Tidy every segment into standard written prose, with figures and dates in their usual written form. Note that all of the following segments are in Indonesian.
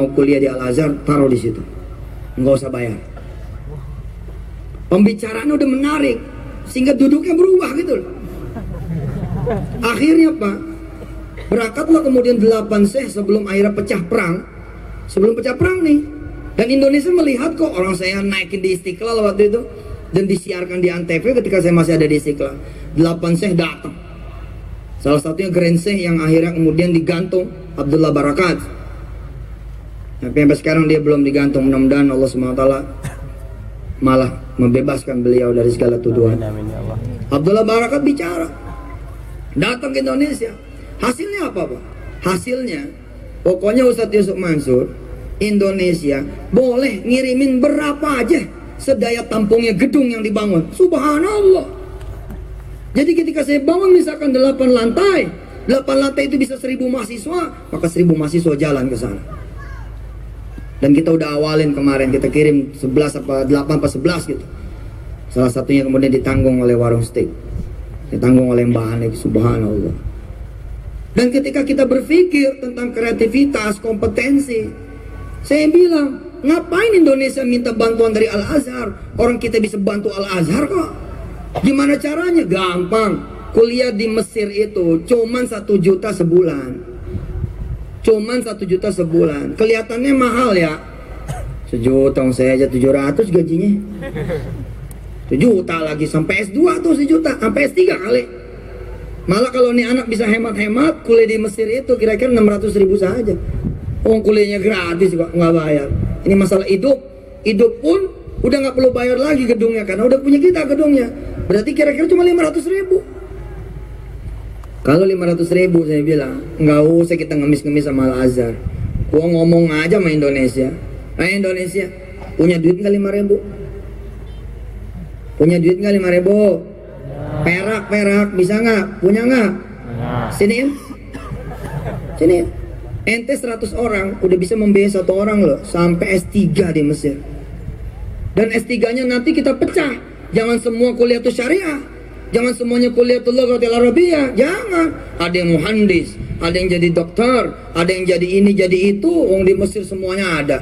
mau kuliah di Al-Azhar, taruh di situ, nggak usah bayar. Pembicaraan udah menarik, sehingga duduknya berubah gitu loh. Akhirnya Pak, berangkatlah kemudian 8 syekh sebelum akhirnya pecah perang. Sebelum pecah perang nih, dan Indonesia melihat kok orang saya naikin di Istiqlal waktu itu, dan disiarkan di Antv ketika saya masih ada di Istiqlal. 8 syekh datang. Salah satunya Grand Syekh yang akhirnya kemudian digantung, Abdullah Barakat. Tapi sampai sekarang dia belum digantung. Mudah-mudahan Allah SWT malah membebaskan beliau dari segala tuduhan. Abdullah Barakat bicara, datang ke Indonesia. Hasilnya apa Pak? Hasilnya pokoknya Ustadz Yusuf Mansur, Indonesia boleh ngirimin berapa aja sedaya tampungnya gedung yang dibangun. Subhanallah. Jadi ketika saya bangun misalkan 8 lantai itu bisa 1000 mahasiswa, maka 1000 mahasiswa jalan ke sana. Dan kita udah awalin kemarin, kita kirim 11 apa 8 apa 11 gitu. Salah satunya kemudian ditanggung oleh Warung Steak, ditanggung oleh Mbak Hanik. Subhanallah. Dan ketika kita berpikir tentang kreativitas, kompetensi, saya bilang, ngapain Indonesia minta bantuan dari Al-Azhar? Orang kita bisa bantu Al-Azhar kok. Gimana caranya? Gampang. Kuliah di Mesir itu cuman 1 juta sebulan. Cuman 1 juta sebulan. Kelihatannya mahal ya. 1 juta, saya aja 700 gajinya. 1 juta lagi, sampai S2 tuh 1 juta, sampai S3 kali. Malah kalau nih anak bisa hemat-hemat, kuliah di Mesir itu kira-kira 600.000 saja. Kuliahnya gratis kok, nggak bayar. Ini masalah hidup. Hidup pun udah nggak perlu bayar lagi gedungnya, karena udah punya kita gedungnya. Berarti kira-kira cuma 500.000. Kalau 500.000 saya bilang, nggak usah kita ngemis-ngemis sama Al-Azhar. Gua ngomong aja sama Indonesia. Indonesia, punya duit nggak 5.000? Punya duit nggak 5.000? Perak, bisa nggak? Punya nggak? Siniin. Siniin. Ente 100 orang udah bisa membiayai 1 orang loh sampai S3 di Mesir. Dan S3-nya nanti kita pecah. Jangan semua kuliah itu syariah. Jangan semuanya kuliah itu lughatil arabiyah. Jangan. Ada yang muhandis, ada yang jadi dokter, ada yang jadi ini, jadi itu. Wong di Mesir semuanya ada.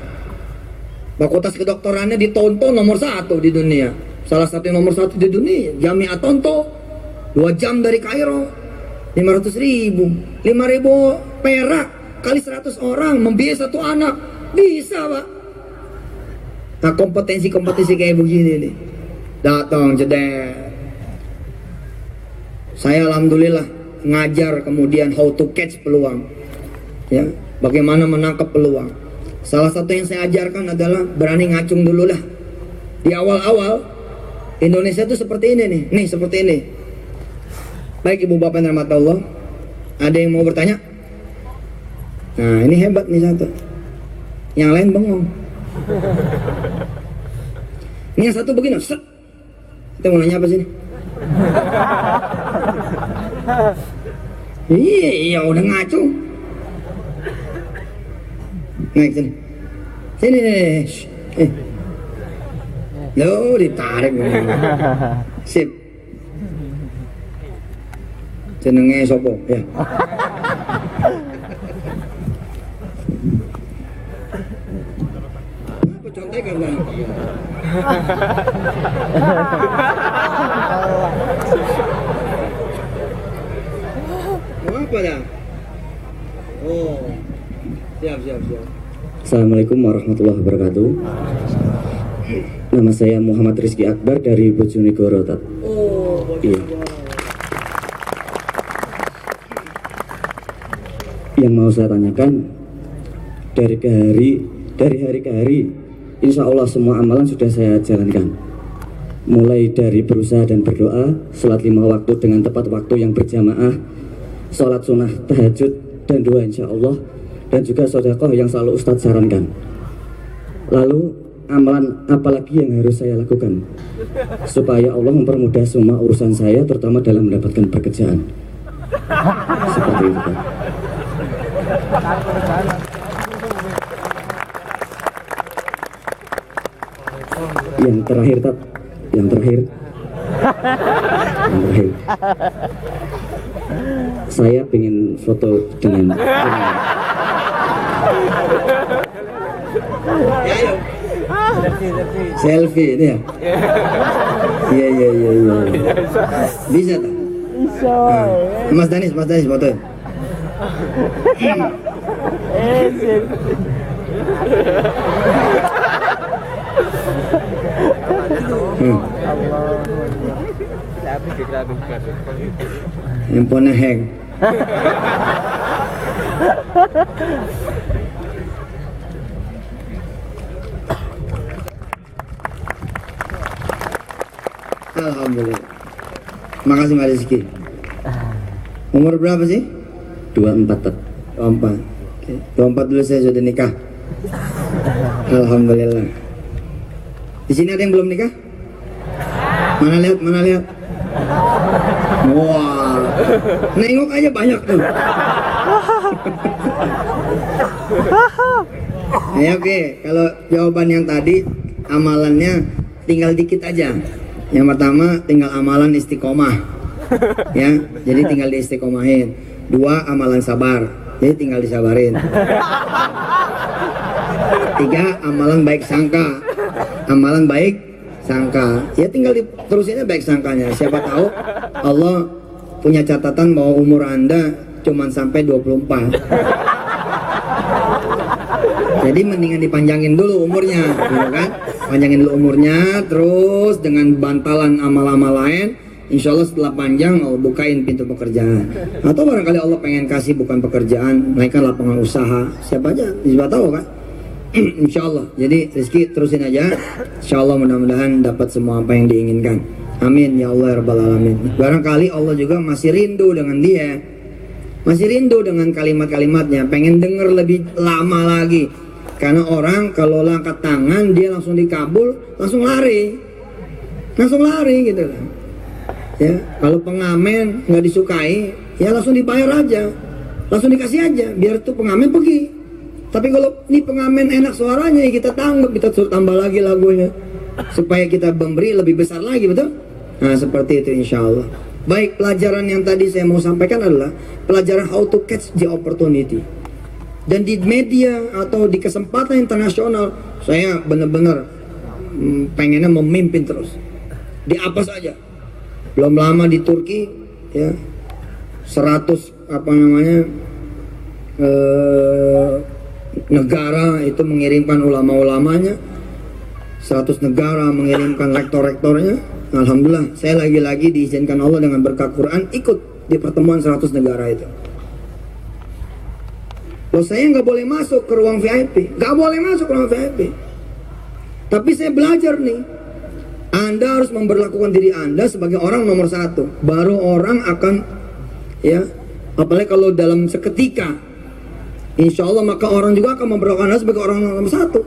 Fakultas kedokterannya ditonton nomor 1 di dunia. Salah satu yang nomor 1 di dunia, Jami'at Tonto. 2 jam dari Kairo. 500.000. 5.000 perak kali 100 orang membiayai 1 anak. Bisa Pak. Nah kompetensi-kompetensi kayak begini nih, datang jeder. Saya alhamdulillah ngajar kemudian how to catch peluang, ya, bagaimana menangkap peluang. Salah satu yang saya ajarkan adalah berani ngacung dulu lah. Di awal-awal Indonesia tuh seperti ini nih seperti ini. Baik Ibu Bapak dan rahmat Allah, ada yang mau bertanya? Nah ini hebat nih satu, yang lain bengong. Ini yang satu begini, set. Kita mau nanya apa sih? Iya, udah ngaco. Naik sini. Sini nih. Lo ditarik. Sip. Jenenge sopo ya? Apa contekan kan? Mau apa dah? Oh, siap. Assalamualaikum warahmatullahi wabarakatuh. Nama saya Muhammad Rizky Akbar dari Bojonegoro. Oh, iya. Yang mau saya tanyakan, dari hari ke hari, insya Allah semua amalan sudah saya jalankan. Mulai dari berusaha dan berdoa, sholat 5 waktu dengan tepat waktu yang berjamaah, sholat sunnah, tahajud, dan doa insya Allah, dan juga sedekah yang selalu Ustadz sarankan. Lalu amalan apalagi yang harus saya lakukan supaya Allah mempermudah semua urusan saya, terutama dalam mendapatkan pekerjaan? Seperti itu Pak. Yang terakhir saya pengen foto dengan Selfie itu ya. Iya. Bisa tak? Mas Danis foto. Handphone hang. Alhamdulillah. Makasih Mbak Rizky. Umur berapa sih? 24 Tat. 24. Oke. 24 dulu saya sudah nikah. Alhamdulillah. Di sini ada yang belum nikah? Mana lihat? Wah, nengok aja banyak tuh. Ya oke, kalau jawaban yang tadi amalannya tinggal dikit aja. Yang pertama tinggal amalan istiqomah, ya. Jadi tinggal diistiqomahin. 2 amalan sabar, jadi tinggal disabarin. 3 amalan baik sangka, ya tinggal diterusinnya baik sangkanya. Siapa tahu Allah punya catatan bahwa umur Anda cuman sampai 24. Jadi mendingan dipanjangin dulu umurnya, gitu kan? Panjangin dulu umurnya, terus dengan bantalan amal-amal lain, insya Allah setelah panjang Allah bukain pintu pekerjaan. Atau barangkali Allah pengen kasih bukan pekerjaan, melainkan lapangan usaha. Siapa aja, siapa tahu kan? Insya Allah. Jadi Rizky terusin aja. Insya Allah mudah-mudahan dapat semua apa yang diinginkan. Amin ya Allah ya Rabbal Alamin. Barangkali Allah juga masih rindu dengan dia, masih rindu dengan kalimat-kalimatnya, pengen denger lebih lama lagi. Karena orang kalau angkat tangan dia langsung dikabul, langsung lari gitu lah. Ya, kalau pengamen nggak disukai, ya langsung dibayar aja, langsung dikasih aja, biar tuh pengamen pergi. Tapi kalau ini pengamen enak suaranya, ya kita tanggap, kita suruh tambah lagi lagunya supaya kita memberi lebih besar lagi, betul? Nah seperti itu insya Allah. Baik, pelajaran yang tadi saya mau sampaikan adalah pelajaran how to catch the opportunity. Dan di media atau di kesempatan internasional, saya benar-benar pengennya memimpin terus. Di apa saja. Belum lama di Turki, ya 100 negara itu mengirimkan ulama-ulamanya, 100 negara mengirimkan rektor-rektornya. Alhamdulillah, saya lagi-lagi diizinkan Allah dengan berkah Quran ikut di pertemuan 100 negara itu. Loh, saya nggak boleh masuk ke ruang VIP, nggak boleh masuk ke ruang VIP. Tapi saya belajar nih, Anda harus memperlakukan diri Anda sebagai orang nomor 1. Baru orang akan, ya, apalagi kalau dalam seketika, insya Allah maka orang juga akan memperlakukan Anda sebagai orang nomor 1.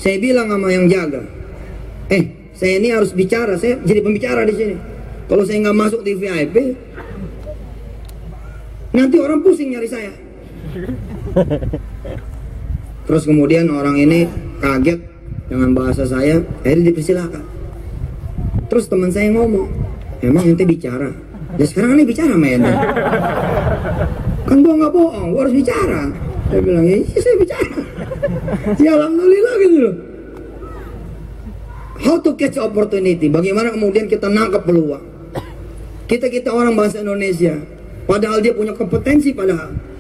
Saya bilang sama yang jaga, saya ini harus bicara, saya jadi pembicara di sini. Kalau saya nggak masuk di VIP, nanti orang pusing nyari saya. Terus kemudian orang ini kaget dengan bahasa saya, akhirnya dipersilakan. Terus teman saya ngomong, emang ente bicara? Ya sekarang ini bicara men. Kan gua nggak bohong, gua harus bicara. Saya bilang, ya saya bicara. Ya alhamdulillah gitu loh. How to catch opportunity? Bagaimana kemudian kita nangkep peluang? Kita orang bahasa Indonesia, padahal dia punya kompetensi, padahal.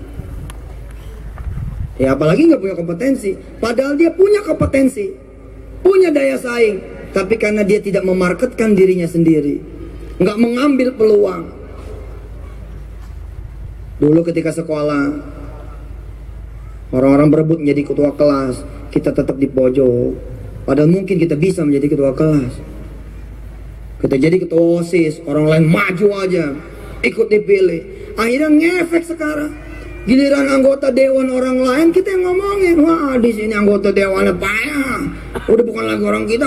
Ya apalagi nggak punya kompetensi, padahal dia punya kompetensi, punya daya saing, tapi karena dia tidak memarketkan dirinya sendiri, nggak mengambil peluang. Dulu ketika sekolah, orang-orang berebut menjadi ketua kelas, kita tetap di pojok. Padahal mungkin kita bisa menjadi ketua kelas. Kita jadi ketua OSIS, orang lain maju aja, ikut dipilih. Akhirnya ngefek sekarang. Giliran anggota dewan orang lain kita yang ngomongin, wah di sini anggota dewannya payah, udah bukan lagi orang kita.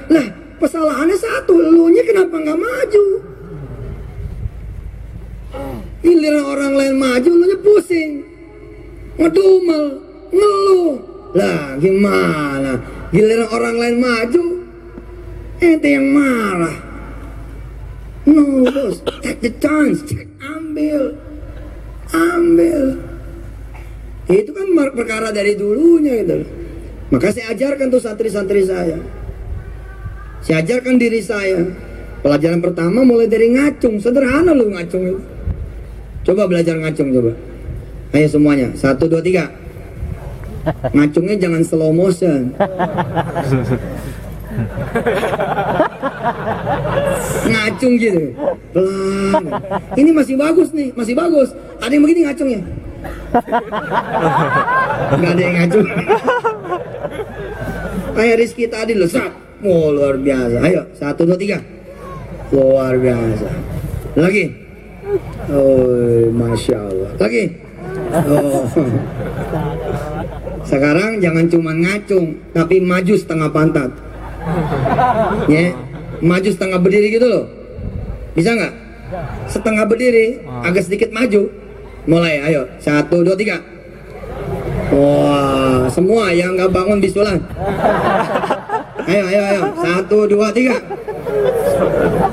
Lah kesalahannya satu, elunya kenapa nggak maju? Giliran orang lain maju, elunya pusing, ngedumel, ngeluh. Lah gimana? Giliran orang lain maju, ente yang marah. No bos, take the chance, ambil. Itu kan perkara dari dulunya gitu. Maka saya ajarkan tuh santri-santri saya. Saya ajarkan diri saya. Pelajaran pertama mulai dari ngacung. Sederhana loh ngacung itu. Coba belajar ngacung coba. Ayo semuanya, 1, 2, 3. Ngacungnya jangan slow motion. Ngacung gitu pelan. Ini masih bagus nih, masih bagus. Ada yang begini ngacungnya. Gak ada yang ngacung. Kayak Rizky tadi loh, sat. Oh, luar biasa. Ayo, 1, 2, 3. Luar biasa. Lagi. Oh, Masya Allah. Lagi. Oh. Sekarang jangan cuma ngacung, tapi maju setengah pantat. Ya, maju setengah berdiri gitu loh. Bisa nggak? Setengah berdiri, agak sedikit maju. Mulai, ayo. 1, 2, 3. Wah, semua yang nggak bangun bisulan. Ayo, ayo, ayo. 1, 2, 3.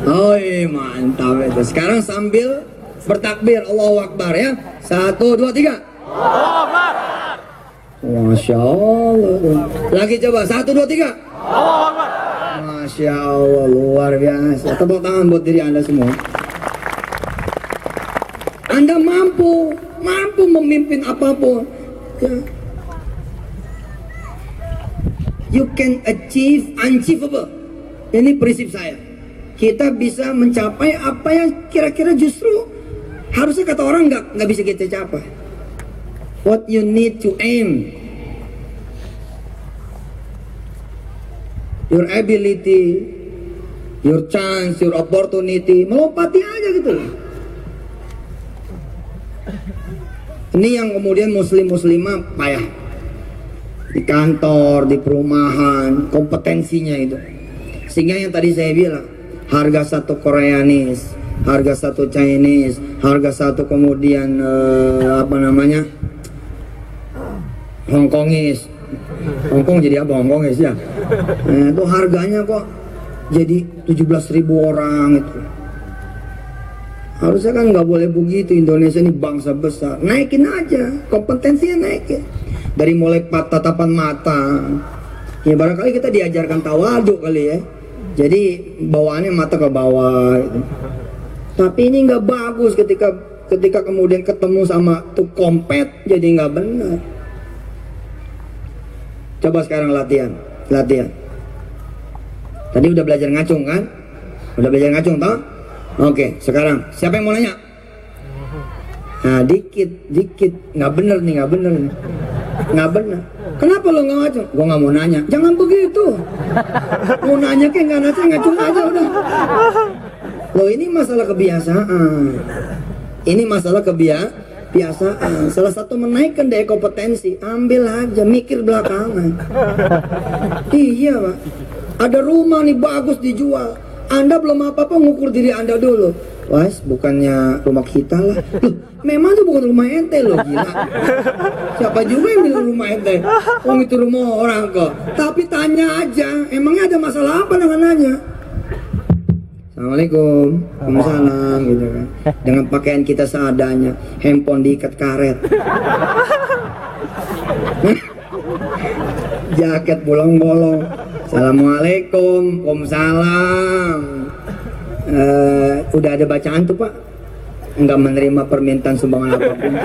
Oi, mantap itu. Sekarang sambil bertakbir, Allahu Akbar ya. 1, 2, 3. Allahu Akbar. Masya Allah. Lagi coba, 1, 2, 3. Allahu Akbar. Masya Allah, luar biasa. Tepuk tangan buat diri Anda semua. Anda mampu memimpin apapun. You can achieve unachievable. Ini prinsip saya. Kita bisa mencapai apa yang kira-kira justru harusnya kata orang nggak bisa kita capai. What you need to aim, your ability, your chance, your opportunity, melompati aja gitu loh. Ini yang kemudian muslimah payah di kantor, di perumahan, kompetensinya itu. Sehingga yang tadi saya bilang, harga satu Koreanis, harga satu Chinese, harga satu kemudian Hongkongis. Hongkong jadi apa Hongkongis ya? Itu harganya kok jadi 17.000 orang itu. Harusnya kan nggak boleh begitu. Indonesia ini bangsa besar. Naikin aja, kompetensinya naikin. Dari mulai tatapan mata. Ya barangkali kita diajarkan tawadu kali ya. Jadi bawaannya mata ke bawah. Gitu. Tapi ini nggak bagus ketika kemudian ketemu sama tuh kompet, jadi nggak benar. Coba sekarang latihan. Tadi udah belajar ngacung kan? Udah belajar ngacung toh? Oke, sekarang siapa yang mau nanya? Nah, dikit, nggak bener nih. Nggak bener. Kenapa lo nggak ngacung? Gua nggak mau nanya. Jangan begitu. Mau nanya kayak nggak nanya, ngacung aja udah. Loh, ini masalah kebiasaan. Ini masalah kebiasaan. Salah satu menaikkan daya kompetensi, ambil aja, mikir belakangan. Iya Pak, ada rumah nih bagus dijual, Anda belum apa-apa ngukur diri Anda dulu. Wah, bukannya rumah kita lah. Loh, memang itu bukan rumah ente loh, gila. Siapa juga yang bilang rumah ente? Oh, itu rumah orang kok. Tapi tanya aja, emangnya ada masalah apa dengan nanya? Assalamualaikum, waalaikumsalam gitu kan. Dengan pakaian kita seadanya, handphone diikat karet, jaket bolong-bolong. Assalamualaikum, waalaikumsalam. Udah ada bacaan tuh Pak? Nggak menerima permintaan sumbangan apapun.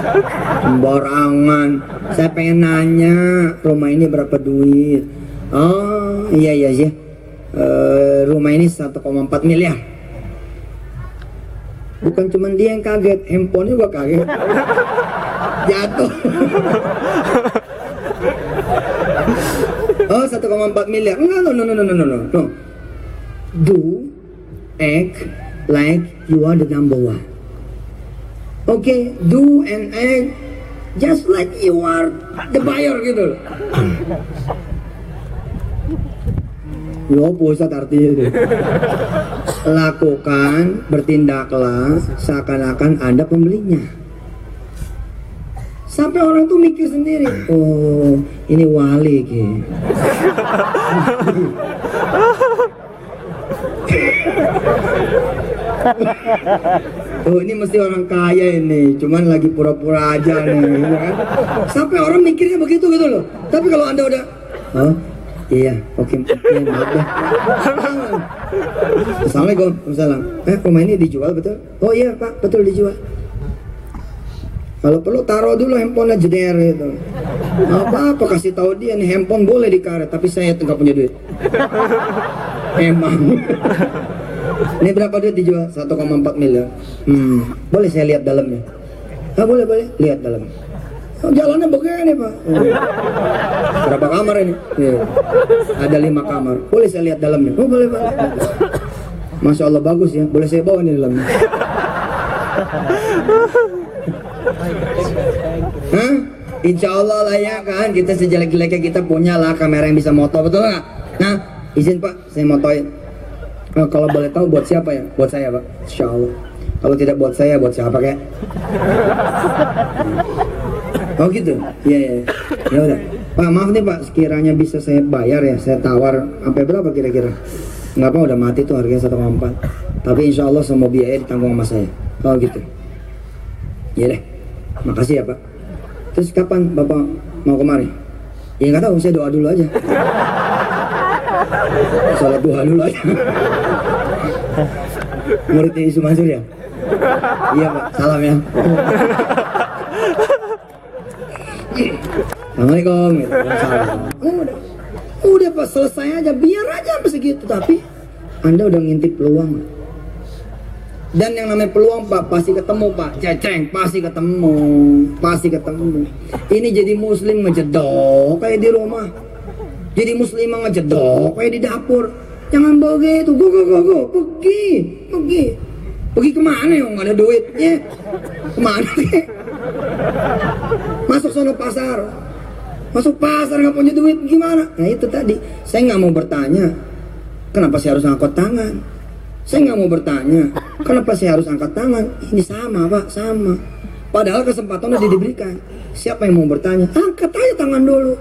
Sembarangan. Saya pengen nanya, rumah ini berapa duit? Oh iya. Rumah ini 1,4 miliar. Bukan cuma dia yang kaget, handphone juga kaget. Jatuh. Oh, 1,4 miliar. No. Do act like you are the number one. Okay, do and act just like you are the buyer gitu. Ya pusat artinya itu. Lakukan, bertindaklah seakan-akan Anda pembelinya. Sampai orang tuh mikir sendiri, oh ini wali ki. Oh ini mesti orang kaya ini, cuman lagi pura-pura aja nih, gitu kan? Sampai orang mikirnya begitu gitu loh. Tapi kalau Anda udah Oh iya, oke, maaf deh. Assalamualaikum. Waalaikumsalam. Rumah ini dijual betul? Oh iya Pak, betul dijual. Kalau perlu taruh dulu handphonenya jeder gitu. Apa kasih tahu dia nih, handphone boleh dikaret, tapi saya nggak punya duit. Emang. Ini berapa duit dijual? 1,4 miliar. Boleh saya lihat dalamnya? Boleh, lihat dalamnya. Oh, jalannya begini Pak. Berapa kamar ini? Ada 5 kamar. Boleh saya lihat dalamnya? Oh boleh Pak. Masya Allah bagus ya. Boleh saya bawa ini dalamnya? Hah? Insya Allah lah ya kan. Kita sejelek-jeleknya kita punya lah kamera yang bisa moto, betul nggak? Nah, izin Pak, saya motoin. Kalau boleh tahu buat siapa ya? Buat saya Pak. Insya Allah. Kalau tidak buat saya, buat siapa kayak? Oh gitu? Iya. Ya udah. Pak maaf nih Pak, sekiranya bisa saya bayar ya, saya tawar sampai berapa kira-kira? Nggak apa, udah mati tuh harganya 1,4. Tapi insya Allah semua biaya ditanggung sama saya. Oh gitu. Iya deh. Makasih ya Pak. Terus kapan Bapak mau kemari? Ya nggak tahu, saya doa dulu aja. Salat duha dulu aja. Muridnya Isu Mansur ya? Iya Pak, salam ya. Assalamualaikum. Udah Pak, selesai aja, biar aja segitu. Tapi Anda udah ngintip peluang. Dan yang namanya peluang Pak, pasti ketemu Pak. Ceceng, pasti ketemu. Ini jadi muslim ngejedok kayak di rumah. Jadi muslimah ngejedok kayak di dapur. Jangan begitu, go, pergi kemana ya, nggak ada duitnya, kemana kek? Masuk sono pasar nggak punya duit gimana? Nah itu tadi, saya nggak mau bertanya kenapa saya harus angkat tangan. Saya nggak mau bertanya kenapa saya harus angkat tangan. Ini sama Pak, sama. Padahal kesempatan udah diberikan. Siapa yang mau bertanya? Angkat aja tangan dulu.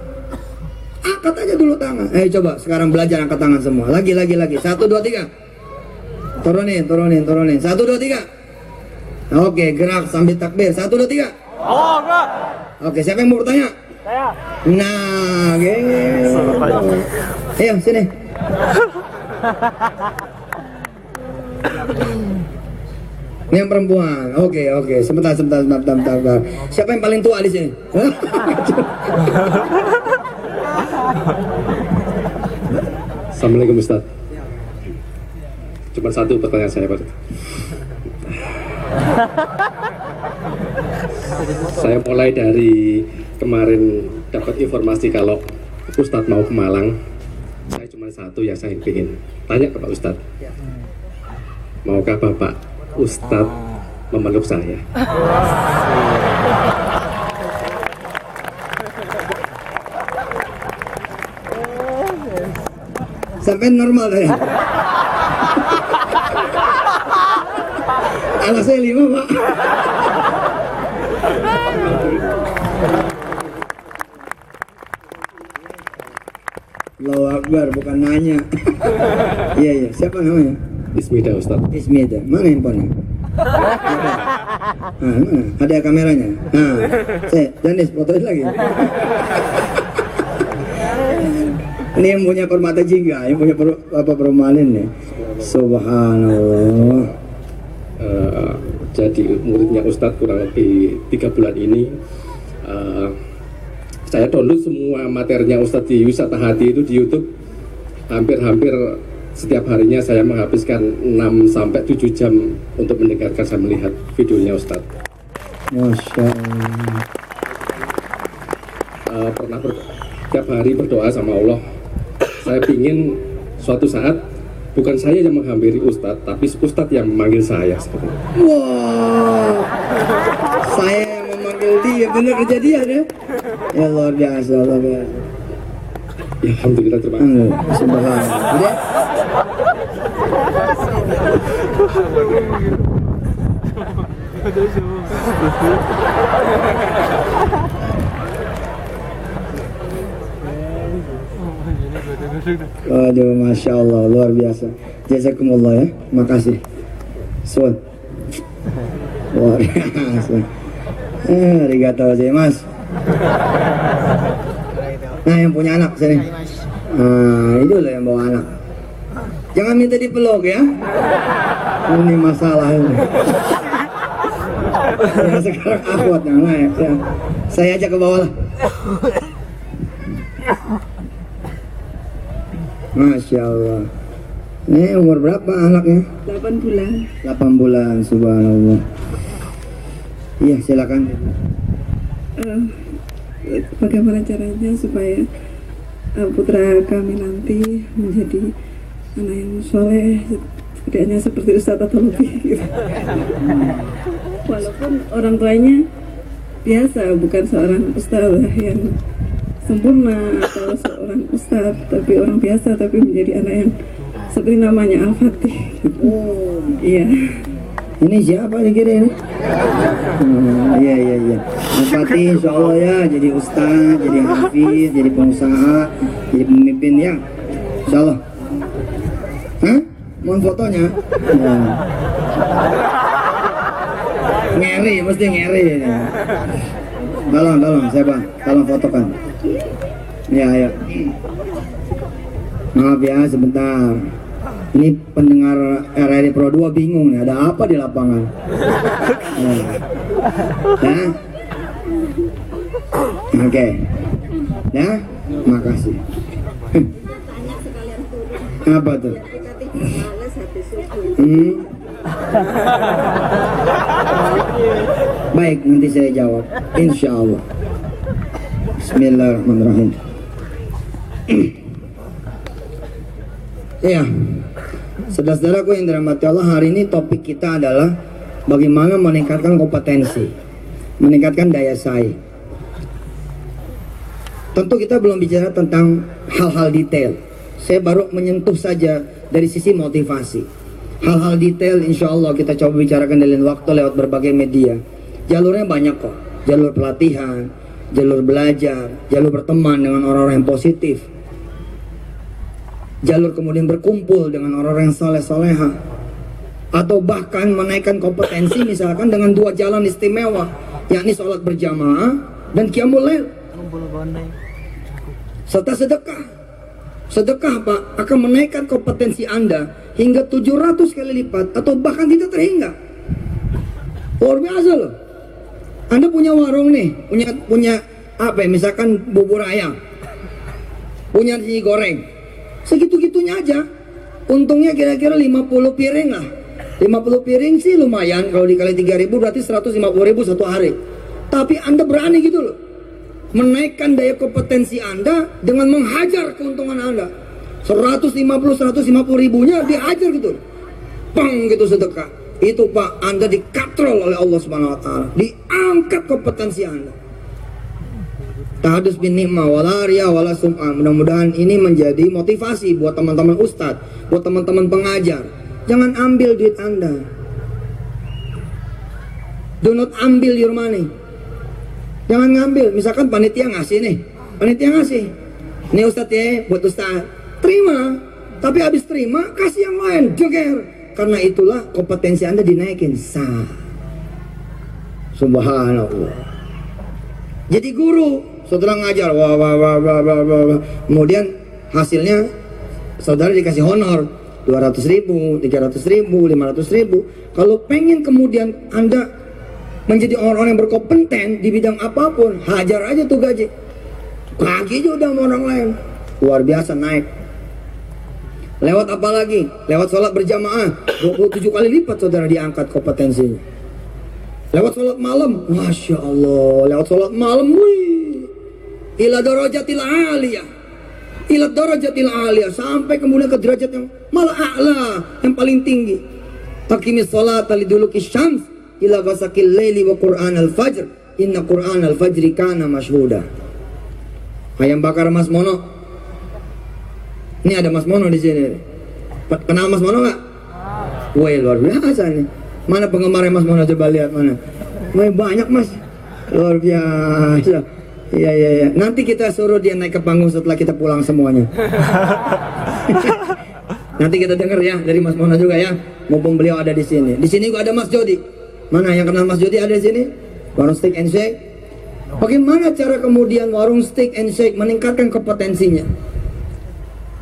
Angkat aja dulu tangan. Coba sekarang belajar angkat tangan semua. Lagi. 1, 2, 3. Turunin. 1, 2, 3. Oke, gerak sambil takbir. 1, 2, 3. Oh, enggak. Oke, siapa yang mau bertanya? Saya. Nah, gitu. Ayo, sini. Ini yang perempuan. Oke. Sebentar. Siapa yang paling tua di sini? Assalamualaikum Ustaz. Cuma satu pertanyaan saya Pak. Saya mulai dari kemarin dapat informasi kalau Ustadz mau ke Malang. Saya cuma satu yang saya ingin tanya ke Pak Ustadz. Maukah Bapak Ustadz memeluk saya? Sampai normal ya. Anak saya 5 Pak. Allahu Akbar, bukan nanya. Iya, siapa namanya? Ismida Ustaz. Ismida, mana handphonenya? Mana? Ada kameranya? Saya, Janis, fotoin lagi. Ini yang punya permata jingga, yang punya perumahan nih. Subhanallah. Jadi muridnya Ustadz kurang lebih 3 bulan ini. Saya download semua materinya Ustadz di Wisata Hati itu di YouTube. Hampir setiap harinya saya menghabiskan 6-7 jam untuk mendengarkan dan melihat videonya Ustadz. Masya Allah. Pernah tiap hari berdoa sama Allah. Saya ingin suatu saat bukan saya yang menghampiri Ustadz, tapi Ustadz yang memanggil saya seperti itu. Wow, saya yang memanggil dia, benar kejadian ya? Ya luar biasa, luar biasa. Ya, alhamdulillah, terima kasih. Subhanallah. Aduh, Masya Allah, luar biasa. Jazakumullah ya, makasih. Sun, luar biasa. Arigatou gozaimasu. Nah, yang punya anak sini. Nah, itu loh yang bawa anak. Jangan minta dipeluk ya. Ini masalah ini. Ya, sekarang akhwat yang naik ya. Saya aja ke bawah lah. Masya Allah. Ini umur berapa anaknya? 8 bulan. 8 bulan, subhanallah. Iya, silakan. Bagaimana caranya supaya putra kami nanti menjadi anak yang soleh, setidaknya seperti Ustadz atau lebih gitu. Walaupun orang tuanya biasa, bukan seorang ustadz yang sempurna atau seorang ustadz, tapi orang biasa, tapi menjadi anak yang seperti namanya Al-Fatih gitu. Iya. Ini siapa yang kirim? Iya. Al-Fatih insya Allah ya, jadi ustaz, jadi hafiz, jadi pengusaha, jadi pemimpin ya. Insya Allah. Hah? Mohon fotonya? Ya. Ngeri, mesti ngeri. Tolong, siapa? Tolong fotokan. Ya, ayo. Maaf ya, sebentar. Ini pendengar RRI Pro 2 bingung nih, ada apa di lapangan? Ya. Oke. Ya, makasih. Apa tuh? Baik, nanti saya jawab, insya Allah. Bismillahirrahmanirrahim. Iya, saudara-saudaraku yang dirahmati Allah, hari ini topik kita adalah bagaimana meningkatkan kompetensi, meningkatkan daya saing. Tentu kita belum bicara tentang hal-hal detail. Saya baru menyentuh saja dari sisi motivasi. Hal-hal detail insya Allah kita coba bicarakan dalam waktu lewat berbagai media. Jalurnya banyak kok. Jalur pelatihan, jalur belajar, jalur berteman dengan orang-orang yang positif, jalur kemudian berkumpul dengan orang-orang yang soleh-soleha, atau bahkan menaikkan kompetensi misalkan dengan 2 jalan istimewa, yakni sholat berjamaah dan qiyamul lail, serta sedekah. Sedekah Pak akan menaikkan kompetensi Anda hingga 700 kali lipat atau bahkan tidak terhingga. Luar biasa loh. Anda punya warung nih, punya apa ya, misalkan bubur ayam, punya nasi goreng, segitu-gitunya aja. Untungnya kira-kira 50 piring lah. 50 piring sih lumayan, kalau dikali 3.000 berarti 150.000 satu hari. Tapi Anda berani gitu loh, menaikkan daya kompetensi Anda dengan menghajar keuntungan Anda. 150 ribunya dihajar gitu, pang gitu sedekah. Itu Pak, Anda dikatrol oleh Allah Subhanahu wa taala, diangkat kompetensi Anda. Tahadus bin ni'mah wala riya wala sum'ah. Mudah-mudahan ini menjadi motivasi buat teman-teman ustadz, buat teman-teman pengajar. Jangan ambil duit Anda. Do not ambil your money. Jangan ngambil. Misalkan panitia ngasih nih, panitia ngasih, ini ustadz ya, buat ustadz, terima. Tapi habis terima kasih yang lain, joger. Karena itulah kompetensi Anda dinaikin. Sah. Subhanallah. Jadi guru, saudara ngajar, wah. Kemudian hasilnya saudara dikasih honor 200.000, 300.000, 500.000. Kalau pengen kemudian Anda menjadi orang-orang yang berkompeten di bidang apapun, hajar aja tuh gaji. Lagi aja udah sama orang lain. Luar biasa naik. Lewat apa lagi? Lewat sholat berjamaah 27 kali lipat saudara diangkat kompetensinya. Lewat sholat malam, Masya Allah. Lewat sholat malam, wih, ila darajatil aliyah, ila darajatil aliyah, sampai kemudian ke derajat yang malah a'la, yang paling tinggi. Taqimis sholata liduluki syams ila ghasaqil laili wa qur'an al-fajr inna qur'an al-fajri kana mashhuda. Ayam bakar Mas Mono. Ini ada Mas Mono di sini. Kenal Mas Mono nggak? Wah, luar biasa nih. Mana penggemarnya Mas Mono, coba lihat mana. Wah, banyak Mas. Luar biasa. Iya. Nanti kita suruh dia naik ke panggung setelah kita pulang semuanya. Nanti kita dengar ya dari Mas Mono juga ya. Mumpung beliau ada di sini. Di sini juga ada Mas Jody. Mana yang kenal Mas Jody ada di sini? Warung Steak and Shake. Bagaimana cara kemudian warung steak and shake meningkatkan kompetensinya?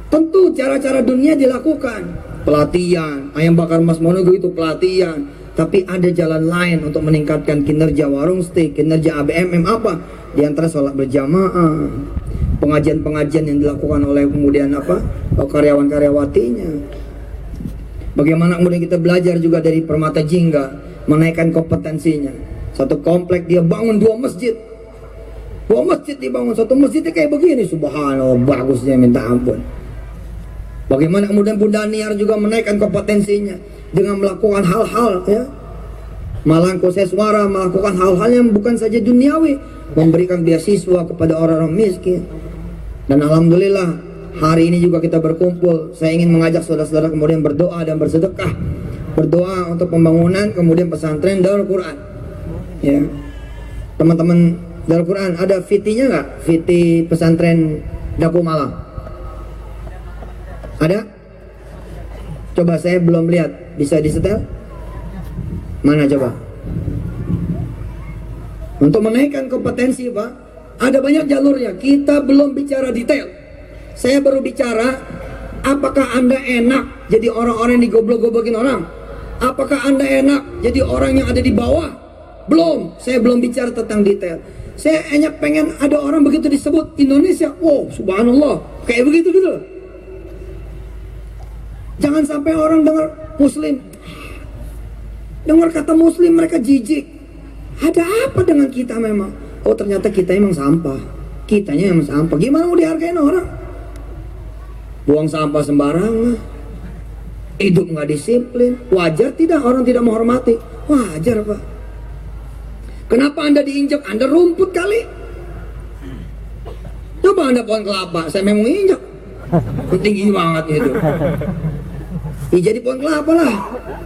Tentu cara-cara dunia dilakukan. Pelatihan, ayam bakar Mas Monogo itu pelatihan. Tapi ada jalan lain untuk meningkatkan kinerja warung steak, kinerja ABMM apa? Di antara sholat berjamaah, pengajian-pengajian yang dilakukan oleh kemudian karyawan-karyawatinya. Bagaimana kemudian kita belajar juga dari Permata Jingga, menaikkan kompetensinya. Satu komplek dia bangun 2 masjid. 2 masjid dibangun, satu masjidnya kayak begini, subhanallah, bagusnya minta ampun. Bagaimana kemudian Bunda Niar juga menaikkan kompetensinya dengan melakukan hal-hal ya, Malangko Seswara melakukan hal-hal yang bukan saja duniawi, memberikan beasiswa kepada orang-orang miskin. Dan alhamdulillah hari ini juga kita berkumpul. Saya ingin mengajak saudara-saudara kemudian berdoa dan bersedekah. Berdoa untuk pembangunan kemudian pesantren Darul Quran. Ya. Teman-teman Darul Quran, ada VT-nya nggak? VT pesantren Daku Malang. Ada? Coba saya belum lihat. Bisa disetel? Mana coba? Untuk menaikkan kompetensi Pak, ada banyak jalurnya. Kita belum bicara detail. Saya baru bicara apakah Anda enak jadi orang-orang yang digoblok-goblokin orang? Apakah Anda enak jadi orang yang ada di bawah? Belum. Saya belum bicara tentang detail. Saya hanya pengen ada orang begitu disebut Indonesia, wow subhanallah, kayak begitu gitu. Jangan sampai orang dengar Muslim, dengar kata Muslim mereka jijik. Ada apa dengan kita memang? Oh ternyata kita emang sampah. Kitanya emang sampah. Gimana mau dihargain orang? Buang sampah sembarangan, hidup nggak disiplin. Wajar tidak orang tidak menghormati? Wajar Pak. Kenapa Anda diinjak? Anda rumput kali. Coba Anda pohon kelapa, saya memang injak. Tinggi banget itu. Ya, jadi pohon kelapa lah.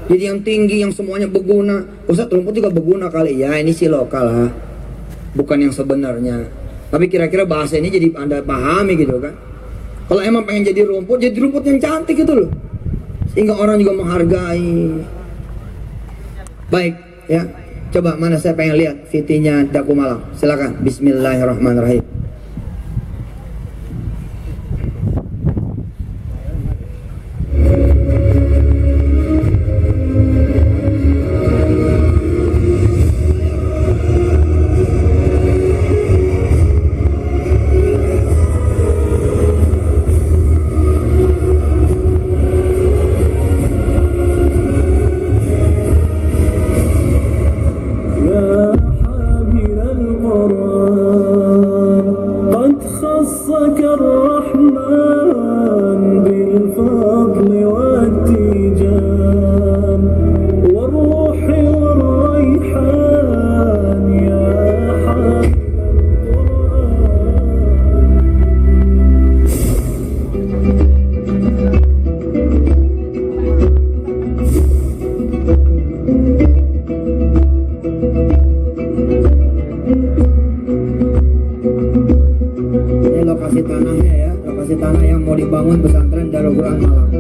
Jadi yang tinggi, yang semuanya berguna. Ustaz, rumput juga berguna kali. Ya ini sih lokal lah, bukan yang sebenarnya. Tapi kira-kira bahasa ini jadi Anda pahami gitu kan. Kalau emang pengen jadi rumput yang cantik gitu loh, sehingga orang juga menghargai. Baik ya, coba mana saya pengen lihat VT-nya Daku Malang. Silakan. Bismillahirrahmanirrahim. Lokasi tanahnya ya, lokasi tanah yang mau dibangun pesantren Darul Quran Malang.